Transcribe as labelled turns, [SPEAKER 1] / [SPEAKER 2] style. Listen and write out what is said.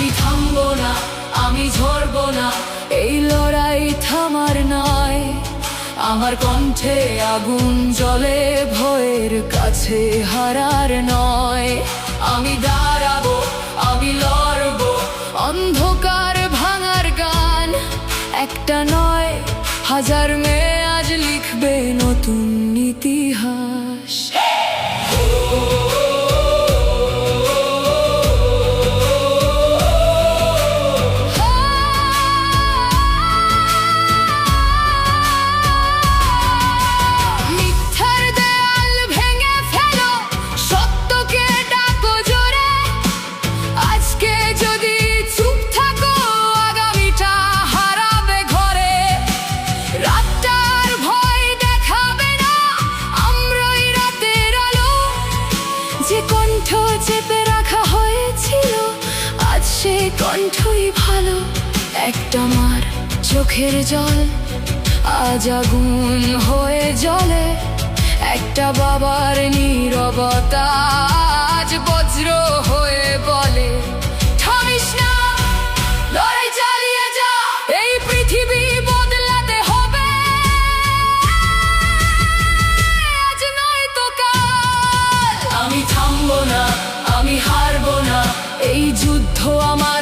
[SPEAKER 1] আমি থামবো না, আমি ঝরবো না, এই লড়াই থামার নয়। আমার কণ্ঠে আগুন জ্বলে, ভয়ের কাছে হারার নয়। আমি দাঁড়াবো, আমি লড়বো, অন্ধকার ভাঙার গান। একটা নয়, হাজার মেয়ে আজ লিখবে নতুন ইতিহাস। যে কণ্ঠ চেপে রাখা হয়েছিল, আজ সে কণ্ঠই ভালো। একটা মার চোখের জল আজ আগুন হয়ে জ্বলে। একটা বাবার নীরবতা আজ বজ্র হয়ে বলে, থামিস না, লড়াই চালিয়ে যা, এই পৃথিবী বদলাতে হবে, আজ নয় তো কাল। আমি থামবো না, আমি হারবো না, এই যুদ্ধ আমার